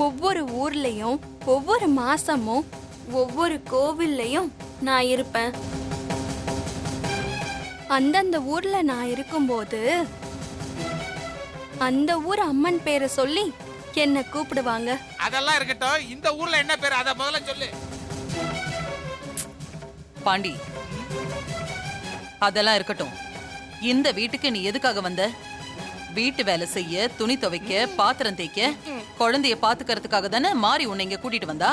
ஒவ்வொரு ஊர்லயும் ஒவ்வொரு மாசமும் ஒவ்வொரு கோவில்லையும் நான் இருப்பேன். அந்தந்த ஊர்ல நான் இருக்கும்போது அந்த ஊர் அம்மன் பேரை சொல்லி என்ன கூப்பிடுவாங்க. அதெல்லாம் இருக்கட்டும், இந்த ஊர்ல என்ன பேர் அத முதல்ல சொல்லு. பாண்டி, அதெல்லாம் இருக்கட்டும். இந்த வீட்டுக்கு நீ எதுக்காக வந்த? வீட்டு வேலை செய்ய, துணி துவைக்க, பாத்திரம் தேய்க்க, குழந்தைய பாத்துக்கிறதுக்காக தானே மாறி உன்னை இங்க கூட்டிட்டு வந்தா?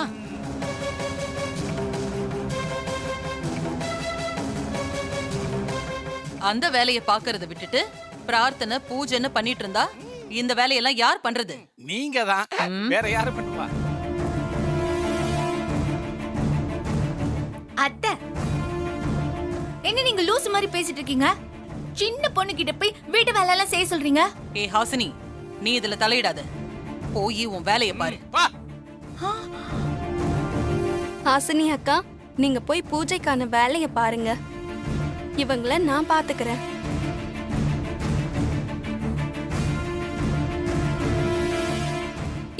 அந்த வேலையை பாக்குறத விட்டுட்டு பிரார்த்தனை பூஜைன்னு பண்ணிட்டு இருந்தா இந்த வேலையெல்லாம் யார் பண்றது? நீங்க தான். வேற யாரு பண்ணுவா? அத்தை, என்ன நீங்க லூசு மாதிரி பேசிட்டு இருக்கீங்க? சின்ன பொண்ணு கிட்ட போய் வீட்டு வேலை எல்லாம் செய்ய சொல்றீங்க. ஏ ஹாசினி, நீ இதுல தலையிடாத. போய் உன் வேலையை பாரு. ஹாசினி அக்கா, நீங்க போய் பூஜைக்கான வேலைய பாருங்க. இவங்கள நான் பாத்துக்கிறேன்.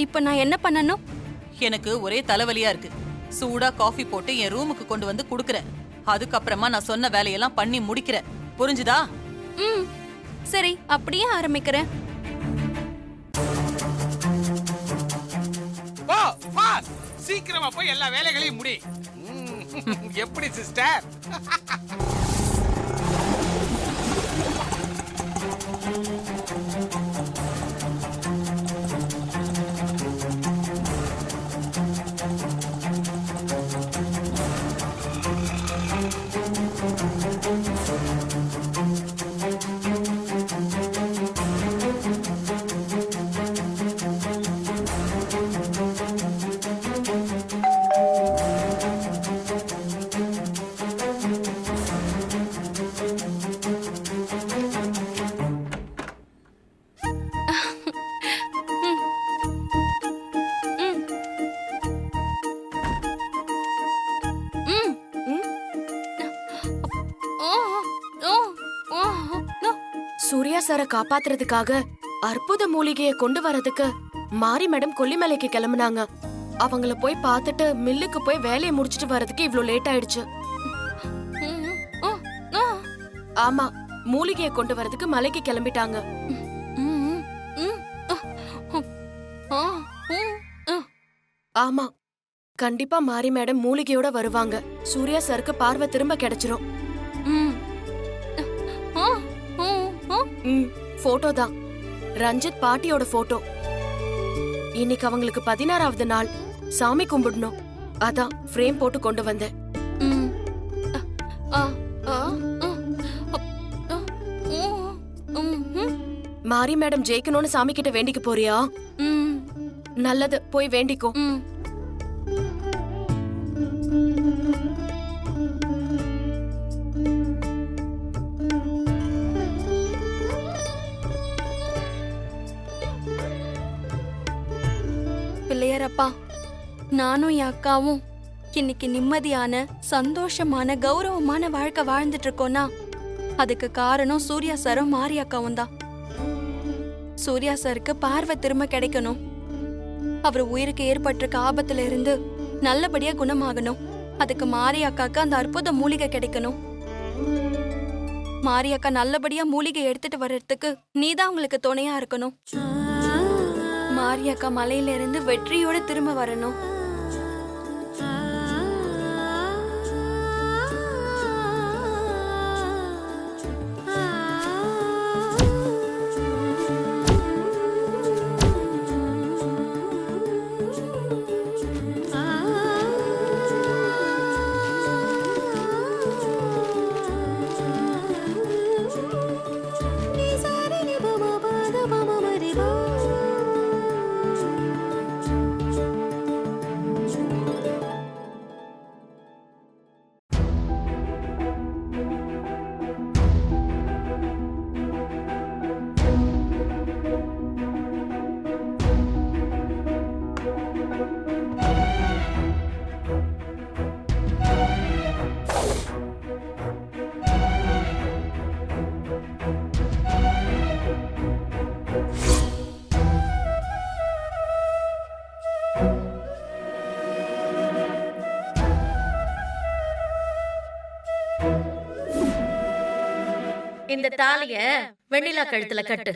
இப்ப நான் என்ன பண்ணணும்? எனக்கு ஒரே தலைவலியா இருக்கு. சூடா காஃபி போட்டு என் ரூமுக்கு கொண்டு வந்து குடுக்குறேன். அதுக்கப்புறமா நான் சொன்ன வேலையெல்லாம் பண்ணி முடிக்கிறேன். புரிஞ்சுதா? சரி, அப்படியே ஆரம்பிக்கிறேன். சீக்கிரமா போய் எல்லா வேலைகளையும் முடி. எப்படி சிஸ்டர்? சூர்யா சார காப்பாத்துறதுக்காக அற்புத மூலிகையை கொண்டு வரதுக்கு மாரி மேடம் கொல்லிமலைக்கு கிளம்புனாங்க. அவங்கள போய் பார்த்துட்டு மில்லுக்கு போய் வேலையை முடிச்சிட்டு வரதுக்கு இவ்ளோ லேட் ஆயிடுச்சு. ஆமா, மூலிகையை கொண்டு வரதுக்கு மலைக்கு கிளம்பிட்டாங்க. ஆமா, கண்டிப்பா மாரி மேடம் மூலிகையோட வருவாங்க. சூர்யா சாருக்கு பார்வை திரும்ப கிடைச்சிரும். போட்டோ தான் ரஞ்சித் பாட்டியோட போட்டோ. இன்னைக்கு அவங்களுக்கு 16வது நாள். சாமி கும்பிடணும், அதான் ஃப்ரேம் போட்டு கொண்டு வந்தேன். மாரி மேடம் ஜெயிக்கணும்னு சாமி கிட்ட வேண்டிக்க போறியா? நல்லது, போய் வேண்டிக்கோ. பிள்ளையாரப்பா, நானும் என் அக்காவும் இன்னைக்கு நிம்மதியான, சந்தோஷமான, கௌரவமான வாழ்க்கை வாழ்ந்துட்டு இருக்கோம்னா அதுக்கு காரணம் சூர்யா சாரும் மாரி அக்காவும் தான். சூர்யா சாருக்கு பார்வை திரும்ப கிடைக்கணும். அவர் உயிருக்கு ஏற்பட்டிருக்க ஆபத்துல இருந்து நல்லபடியா குணமாகணும். அதுக்கு மாரி அக்காக்கு அந்த அற்புத மூலிகை கிடைக்கணும். மாரி அக்கா நல்லபடியா மூலிகை எடுத்துட்டு வர்றதுக்கு நீதான் உங்களுக்கு துணையா இருக்கணும். மாரியக்கா மலையில இருந்து வெற்றியோட திரும்ப வரணும். இந்த தாலிய வெண்ணிலா கழுத்துல கட்டு.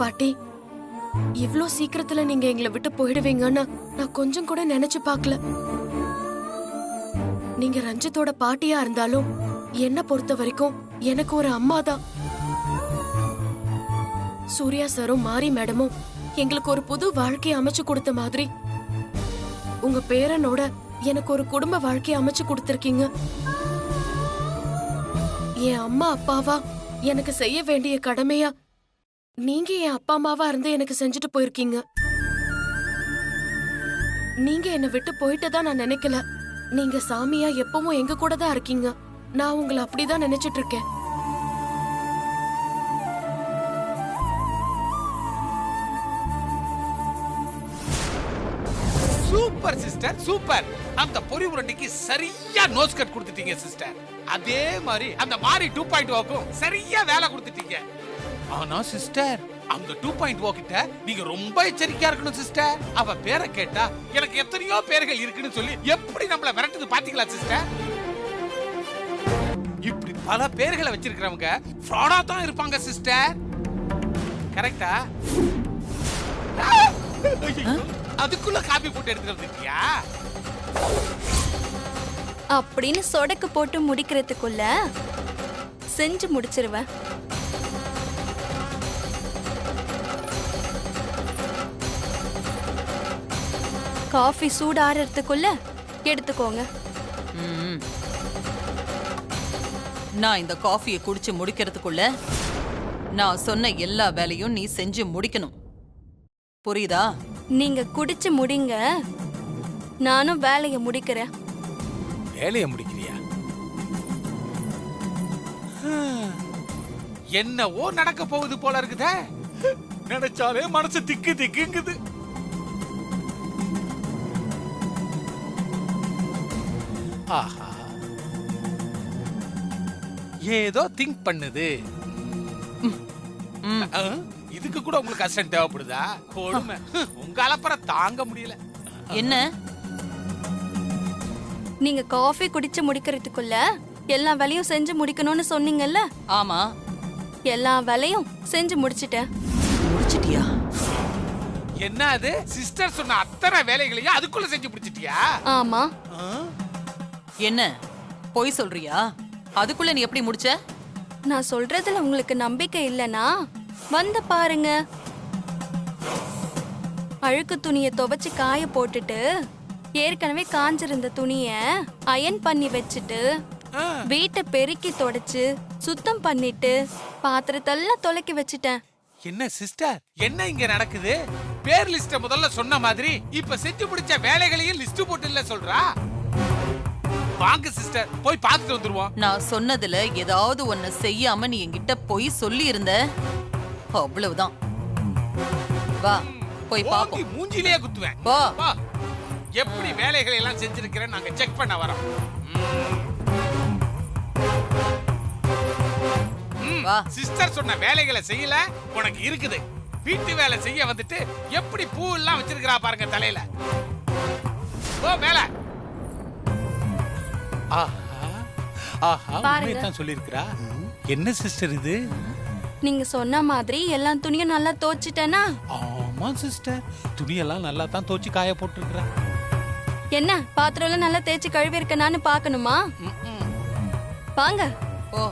பாட்டி, இவ்ளோ சீக்கிரத்துல நீங்க எங்களை விட்டு போயிடுவீங்கன்னு நான் கொஞ்சம் கூட நினைச்சு பார்க்கல. நீங்க ரஞ்சித்தோட பாட்டியா இருந்தாலும் என்ன பொறுத்த வரைக்கும் எனக்கு ஒரு அம்மா தான். சூர்யா சாரும் மாரி மேடமும் எங்களுக்கு ஒரு புது வாழ்க்கையை அமைச்சு கொடுத்த மாதிரி உங்க பேரனோட எனக்கு ஒரு குடும்ப வாழ்க்கையை அமைச்சு கொடுத்திருக்கீங்க. என் அம்மா அப்பாவா எனக்கு செய்ய வேண்டிய கடமையா நீங்க என் அப்பா அம்மாவா இருந்து எனக்கு செஞ்சுட்டு போயிருக்கீங்க. நீங்க என்னை விட்டு போயிட்டதா நான் நினைக்கல. நீங்க சாமியா எப்பவும் எங்க கூட தான் இருக்கீங்க. நான் உங்களை அப்படிதான் நினைச்சிட்டு இருக்கேன். Super sister, super. அந்த பொறி உருண்டைக்கு சரியா நோஸ் கட் கொடுத்துட்டீங்க சிஸ்டர். அதே மாதிரி அந்த மாரி 2.0க்கும் சரியா வேலை கொடுத்துட்டீங்க. ஆனா சிஸ்டர், அந்த 2.0 கிட்ட நீங்க ரொம்ப எச்சரிக்கையா இருக்கணும் சிஸ்டர். அவ பேரை கேட்டா எனக்கு எத்தனையோ பேர்கள் இருக்குன்னு சொல்லி எப்படி நம்மள விரட்டுது பாத்தீங்களா சிஸ்டர்? இப்படி பல பேர்களை வச்சிருக்கிறவங்க ஃப்ராடா தான் இருப்பாங்க சிஸ்டர். கரெக்டா? அதுக்குள்ள காபி போட்டு எடுத்துட்டு இருக்கியா? அப்படின்னு சொடக்கு போட்டு முடிக்கிறதுக்குள்ள செஞ்சு முடிச்சிருவேன். காஃபி சூடாறதுக்குள்ள எடுத்துக்கோங்க. ம். நான் இந்த காஃபியை குடிச்சு முடிக்கிறதுக்குள்ள நான் சொன்ன எல்லா வேலையும் நீ செஞ்சு முடிக்கணும். புரியுதா? நீங்க குடிச்சு முடிங்க, நானும் வேலைய முடிக்கிறேன். வேலையை முடிக்கிறியா? என்னவோ நடக்க போகுது போல இருக்குதே. நினைச்சாலே மனசு திக்கு திக்குங்குது. ஆஹா, ஏதோ திங்க் பண்ணுது. இதுக்கு கூட உங்களுக்கு அசிஸ்டன்ட் தேவைப்படுதா? கொடுமை. உங்க அலப்பற தாங்க முடியல. என்ன? நீங்க காஃபி குடிச்சு முடிக்கிறதுக்குள்ள எல்லா வேலையும் செஞ்சு முடிக்கணும்னு சொன்னீங்கல்ல? ஆமா. எல்லா வேலையும் செஞ்சு முடிச்சிட்டேன். முடிச்சிட்டியா? என்ன அது? சிஸ்டர் சொன்ன அத்தனை வேலைகளையும் அதுக்குள்ள செஞ்சு முடிச்சிட்டியா? ஆமா. என்ன பொய் சொல்றியா? அதுக்குள்ள நீ எப்படி முடிச்ச? நான் சொல்றதுல உங்களுக்கு நம்பிக்கை இல்லனா வந்து பாருங்க. அழுக்கு துணியை துவைச்சு காய போட்டுட்டு ஏற்கனவே காஞ்சிருந்த துணிய அயன் பண்ணி வச்சுட்டு வீட்டை பெருக்கி தொடச்சு சுத்தம் பண்ணிட்டு பாத்திரத்தெல்லாம் தொலைக்கி வச்சுட்டேன். என்ன சிஸ்டர், என்ன இங்க நடக்குது? பேர் லிஸ்ட முதல்ல சொன்ன மாதிரி இப்ப செஞ்சு முடிச்ச வேலைகளையும் லிஸ்ட் போட்டு இல்ல சொல்றா? வாங்க சிஸ்டர், போய் பார்த்துட்டு வந்துருவோம். நான் சொன்னதுல ஏதாவது ஒண்ணு செய்யாம நீ என்கிட்ட பொய் சொல்லி இருந்த, அவ்வளவுதான். வா போய் பாப்போம். மூஞ்சிலேயே குத்துவேன். வா. வா. எப்படி வேலைகளை எல்லாம் செஞ்சிருக்கிறேன் நாங்க செக் பண்ண வரோம். வா. சிஸ்டர் சொன்ன வேலைகளை செய்யல உனக்கு இருக்குது. வீட்டு வேலை செய்ய வந்துட்டு எப்படி பூ எல்லாம் வச்சிருக்கிறா பாருங்க தலையில. ஓ மேல. ஆஹா, ஆஹா, உண்மையைத்தான் சொல்லியிருக்கிறா. என்ன சிஸ்டர் இது? நீங்க சொன்ன மாதிரி எல்லா துணியும் நல்லா துவைச்சிட்டேனா? ஆமா சிஸ்டர், துணியெல்லாம் நல்லா தான் துவைச்சு காய போட்டுருக்கிறா. என்ன பாத்திரம் எல்லாம் நல்லா தேய்ச்சி கழுவி இருக்கனான்னு பாக்கணுமா? வாங்க. ஓ,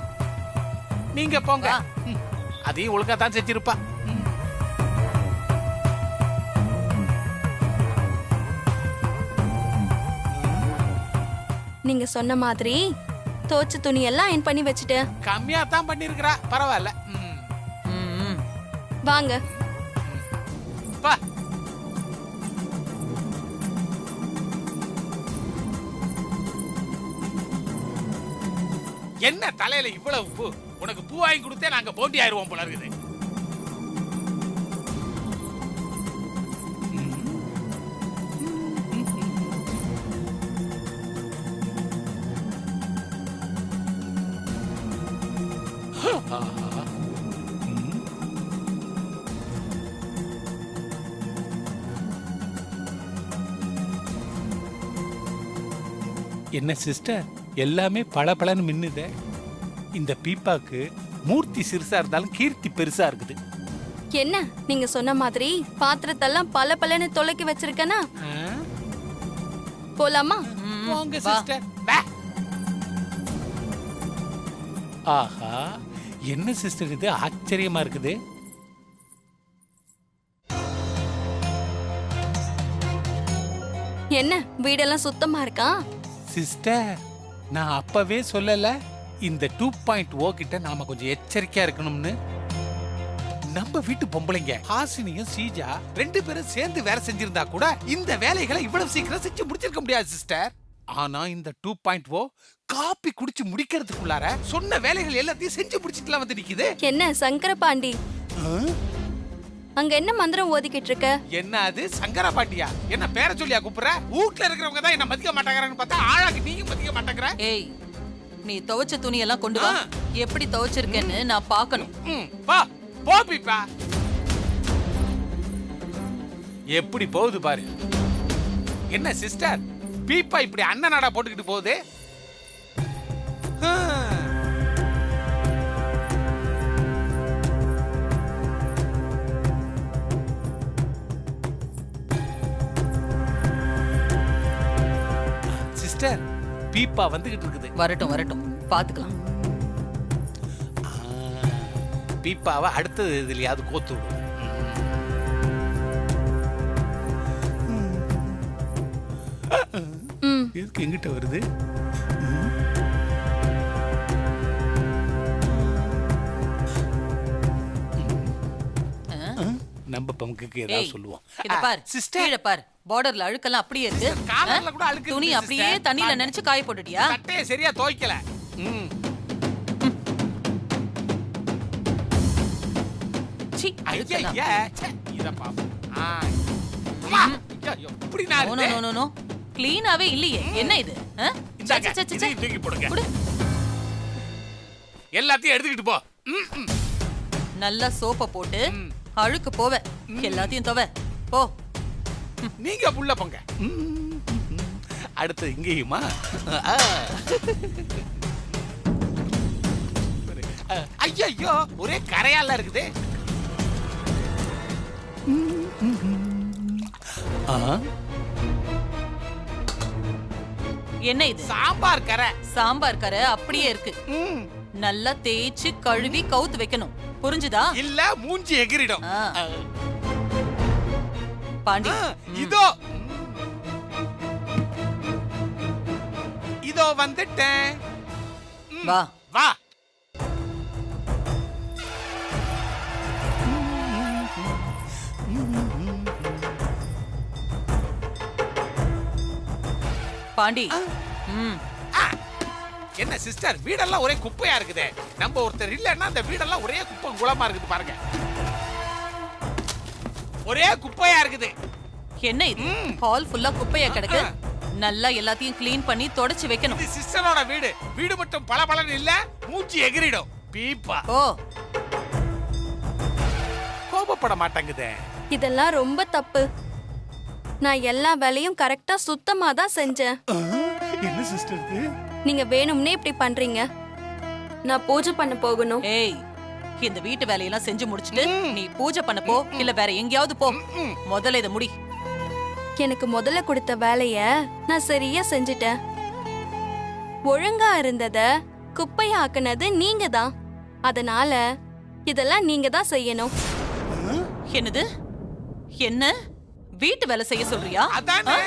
நீங்க போங்க. அதையும் ஒழுங்கா தான் செஞ்சிருப்பா. நீங்க சொன்ன மாதிரி தோச்ச துணி எல்லாம் அயன் பண்ணி வச்சுட்டேன். கம்மியா தான் பண்ணிருக்கிறா, பரவாயில்ல. வாங்க. பா. என்ன தலையில இவ்வளவு பூ? உனக்கு பூ வாங்கி கொடுத்தே நாங்க போட்டி ஆயிருவோம் போல இருக்குது. ஆஹா. ம். என்ன சிஸ்டர், எல்லாமே பளபளன்னு மின்னுதே. இந்த பீப்பாக்கு மூர்த்தி சிறுசா இருந்தாலும் கீர்த்தி பெருசா இருக்குது. என்ன நீங்க சொன்ன மாதிரி பாத்திரத்தெல்லாம் பல பலன்னு தொலைக்கி வச்சிருக்கனா? ஆ? போலாமா? போங்க வா. சிஸ்டர். வா. ஆஹா, என்ன சிஸ்டர் இது ஆச்சரியமா இருக்குது. என்ன வீடெல்லாம் சுத்தமா இருக்கா? சிஸ்டர், நான் அப்பவே சொல்லல இந்த 2.0 கிட்ட நாம கொஞ்சம் எச்சரிக்கையா இருக்கணும்னு. நம்ம வீட்டு பொம்பளைங்க ஹாசினியும் சீஜா 2 பேரும் சேர்ந்து வேலை செஞ்சிருந்தா கூட இந்த வேலைகளை இவ்வளவு சீக்கிரம் செஞ்சு முடிச்சிருக்க முடியாது சிஸ்டர். ஆனா இந்த 2.0 காப்பி குடிச்சு முடிக்கிறதுக்குள்ளார சொன்ன வேலைகள் எல்லாத்தையும் செஞ்சு முடிச்சிட்டுலாம் வந்து நிக்குது. என்ன சங்கர பாண்டி, அங்க என்ன மந்திரம் ஓதிக்கிட்டு இருக்க? என்ன அது சங்கரா பாட்டியா? என்ன பேரை சொல்லியா கூப்பிடுற? வீட்ல இருக்கிறவங்க தான் என்ன மதிக்க மாட்டாங்கறான்னு பார்த்தா ஆளாக்கு நீயும் மதிக்க மாட்டேங்கற. ஏய், நீ துவைச்ச துணி எல்லாம் கொண்டு வா. எப்படி துவைச்சிருக்கேன்னு நான் பார்க்கணும். வா போ பீப்பா. எப்படி போகுது பாரு. என்ன சிஸ்டர், பீப்பா இப்படி அண்ணனாடா போட்டுக்கிட்டு போகுது. சிஸ்டர், பீப்பா வந்துகிட்டு இருக்குது. வரட்டும் வரட்டும், பாத்துக்கலாம். பீப்பாவை அடுத்தது இதுலயாவது கோத்து விடும். எதுக்கு எங்கிட்ட வருது? நம்ம பங்குக்கு ஏதாவது ஏய், சொல்லுவோம். இத பார் சிஸ்டர், கீழ பார். பார்டர்ல அழுக்கெல்லாம் அப்படியே இருக்கு. காலர்ல கூட அழுக்கு துணி இருக்கு அப்படியே sister. தண்ணியில நினைச்சு காய போட்டுட்டியா? சட்டையை சரியா துவைக்கல. சீ, அழுக்கெல்லாம். ஐயா, ச்சே, இத பாப்போம். அம்மா, ஐயோ, இப்படி நான் நோ நோ நோ நோ, க்ளீனாவே இல்லையே. என்ன இது? இந்தாங்க, இதையும் தூக்கி போடுங்க. குடு. எல்லாத்தையும் எடுத்துக்கிட்டு போ. நல்லா சோப்பை போட்டு அழுக்கு போவ. எல்லாத்தையும் துவை போ. நீங்க புள்ள போங்க. அடுத்து இங்கேயுமா? ஐயோ, ஒரே கரையால இருக்குது. என்ன இது? சாம்பார் கரை. சாம்பார் கரை அப்படியே இருக்கு. நல்லா தேய்ச்சு கழுவி கவுத்து வைக்கணும். புரிஞ்சுதா? இல்ல மூஞ்சி எகிரிடும். பாண்டி, இதோ இதோ வந்துட்டேன். வா. வா. பாண்டி, என்ன சிஸ்டர், வீடெல்லாம் ஒரே குப்பையா இருக்குது. நம்ம ஒருத்தர் இல்லன்னா அந்த வீடெல்லாம் ஒரே குப்பை குளமா இருக்குது பாருங்க. ஒரே குப்பையா இருக்குது. என்ன இது? ஹால் ஃபுல்லா குப்பையா கிடக்கு. நல்லா எல்லாத்தையும் க்ளீன் பண்ணி தொடச்சு வைக்கணும். இது சிஸ்டரோட வீடு. வீடு மட்டும் பளபளன்னு இல்ல, மூஞ்சி எகிரிடும். பீப்பா ஓ, கோபப்பட மாட்டேங்குதே. இதெல்லாம் ரொம்ப தப்பு. நான் எல்லா வேலையும் கரெக்டா சுத்தமா தான் செஞ்சேன். என்ன சிஸ்டர் இது? நீங்க வேணும்னே இப்படி பண்றீங்க. நான் பூஜை பண்ண போகணும். ஏய், இந்த வீட்டு வேலையெல்லாம் செஞ்சு முடிச்சிட்டு நீ பூஜை பண்ண போ, இல்ல வேற எங்கேயாவது போ. முதல்ல இத முடி. எனக்கு முதல்ல கொடுத்த வேலைய நான் சரியா செஞ்சுட்டேன். ஒழுங்கா இருந்தத குப்பையாக்குனது நீங்க தான். அதனால இதெல்லாம் நீங்க தான் செய்யணும். என்னது? என்ன வீட்டு வேலை செய்ய சொல்றியா? அதானே.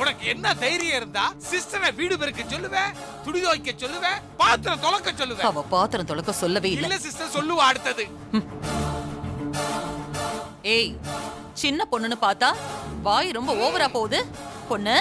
உனக்கு என்ன தைரியம் இருந்தா சிஸ்டரை வீடு பெருக்க சொல்லுவே, துணி துவைக்க சொல்லுவே, பாத்திரம் துலக்க சொல்லுவே. அவ பாத்திரம் தொலைக்க சொல்லவே இல்ல. இல்ல சிஸ்டர், சொல்லுவா அடுத்தது. ஏய், சின்ன பொண்ணுன்னு பார்த்தா வாய் ரொம்ப ஓவரா போகுது. பொண்ணு,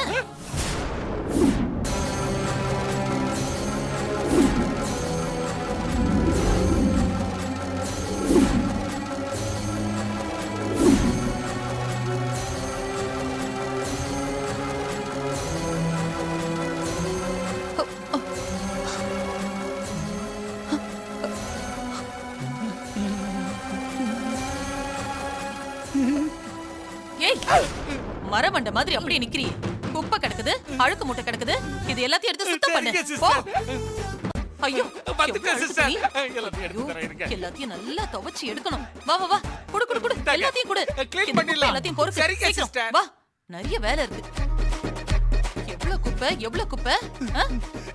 மரமண்ட மாதிரி அப்படியே நிக்கிறீ. குப்பை கிடக்குது, அழுக்கு மூட்டை கிடக்குது, இது எல்லாத்தையும் எடுத்து சுத்தம் பண்ணு. சரிங்க போ. சிஸ்டர். ஐயோ, வந்துட்டேன் எவ்வளவு அழுக்கு சிஸ்டர். துணி. எல்லாத்தையும் எடுத்து தரேன் இருங்க. எல்லாத்தையும் நல்லா துவைச்சு எடுக்கணும். வா வா வா, குடு குடு குடு, எல்லாத்தையும் குடு. Clean இந்த குப்பை பண்ணிடலாம். எல்லாத்தையும் பொறுக்கு. சரிங்க சீக்கிரம். sister. வா, நிறைய வேலை இருக்கு. எவ்வளவு குப்பை, எவ்வளவு குப்பை. ஆ?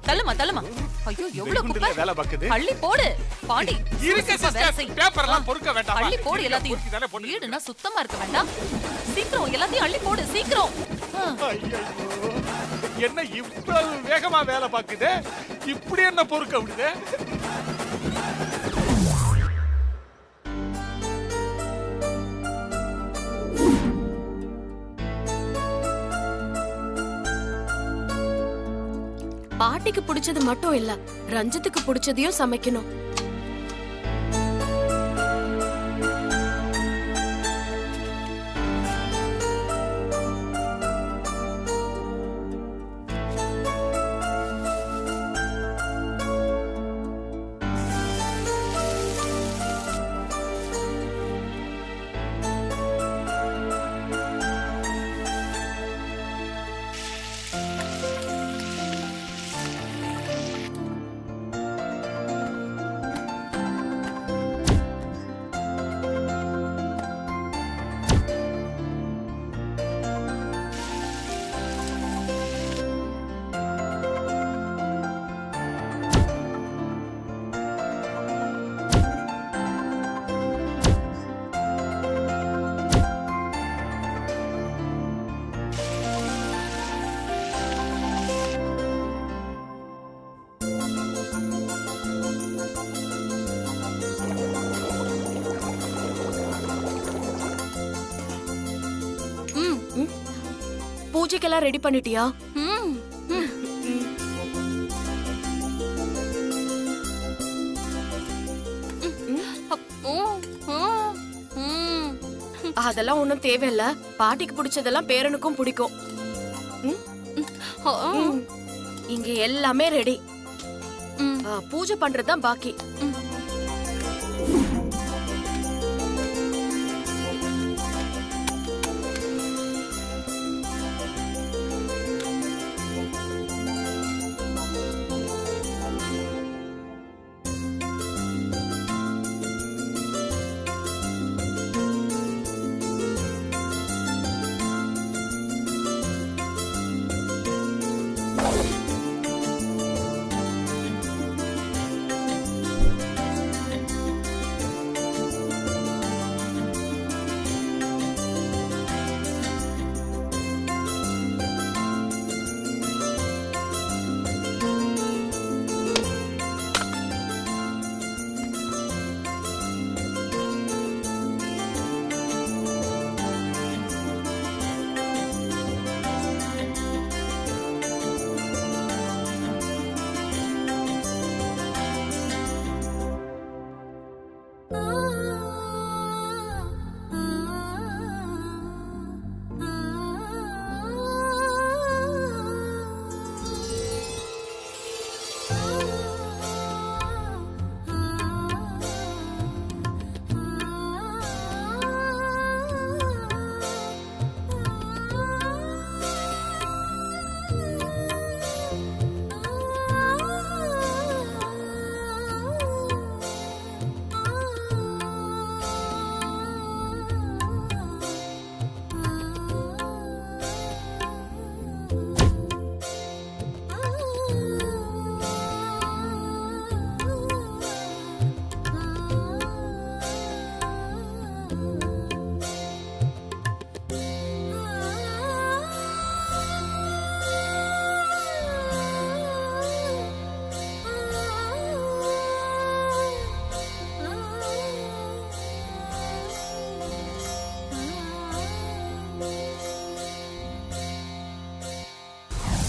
தள்ளுமா தள்ளுமா. ஐயோ, எவ்வளவு குப்பை. வெகுண்டுல வேலை பாக்குது. அள்ளி போடு பாண்டி. இருக்க சுத்தமா வேலை சிஸ்டர். செய். பேப்பர் எல்லாம் ஆ. பொறுக்க வேண்டாமா? அள்ளி போடு பொறுக்கி எல்லாத்தையும். தானே போட்டு வீடுனா சுத்தமா இருக்க வேண்டாம். சீக்கிரம் எல்லாத்தையும் அள்ளி போடு, சீக்கிரம். ஆ. ஐயையோ. என்ன இவ்வளவு வேகமா வேலை பாக்குது? இப்படி என்ன பொறுக்க விடுது? பாட்டிக்கு பிடிச்சது மட்டும் இல்ல, ரஞ்சித்துக்கு பிடிச்சதையும் சமைக்கணும். பூஜைக்கெல்லாம் ரெடி பண்ணிட்டியா? ம், ம். ஓ, ஓ, ம். அதெல்லாம் ஒண்ணும் தேவையில்ல. பாட்டிக்கு பிடிச்சதெல்லாம் பேரனுக்கும் பிடிக்கும். ஓ, ம். இங்க எல்லாமே ரெடி. ம். பூஜை பண்றதுதான் பாக்கி.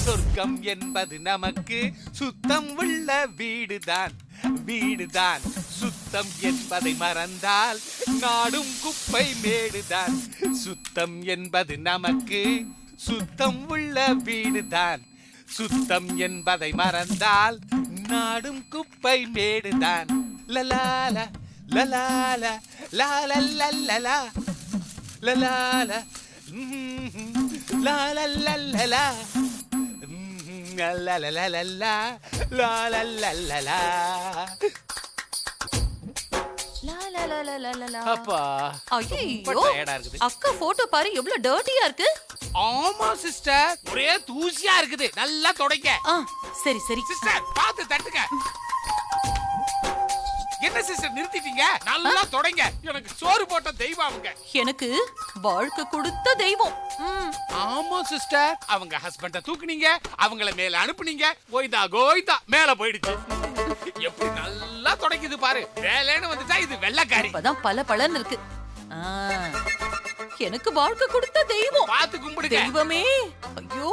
சொர்க்கம் என்பது நமக்கு சுத்தம் உள்ள வீடுதான். வீடுதான் சுத்தம் என்பதை மறந்தால் நாடும் குப்பை மேடுதான். சுத்தம் என்பது நமக்கு சுத்தம் உள்ள வீடுதான். சுத்தம் என்பதை மறந்தால் நாடும் குப்பை மேடுதான். லலால லலால லால லலலா லலால லா லா லா லா லா. லா லா லா லா லா லா. லா லா லா லா லா. லா, லா, லா, லா, லா, லா, லா. அப்பா ரொம்ப ஐயோ tired ஆ இருக்குது. அக்கா போட்டோ பாரு எவ்வளவு டர்ட்டியா இருக்கு. ஆமா சிஸ்டர், ஒரே தூசியா இருக்குது. நல்லா தொடங்க ஆ, சரி சரி. சிஸ்டர். பார்த்து தட்டுங்க. என்ன சிஸ்டர் நிறுத்திட்டீங்க? நல்லா தொடங்க. எனக்கு சோறு போட்ட தெய்வம் அவங்க. எனக்கு வாழ்க்கை கொடுத்த தெய்வம். ஆமா சிஸ்டர், அவங்க ஹஸ்பண்ட தூக்குனீங்க, அவங்கள மேல அனுப்புனீங்க. கோயிதா கோயிதா மேல போயிடுச்சு. எப்படி நல்லா தொடங்குது பாரு. வேலைன்னு வந்துட்டா இது வெள்ளக்காரி. இப்பதான் பல பலன் இருக்கு. ஆ, எனக்கு வாழ்க்கை கொடுத்த தெய்வம். பார்த்து கும்பிடுங்க. தெய்வமே, ஐயோ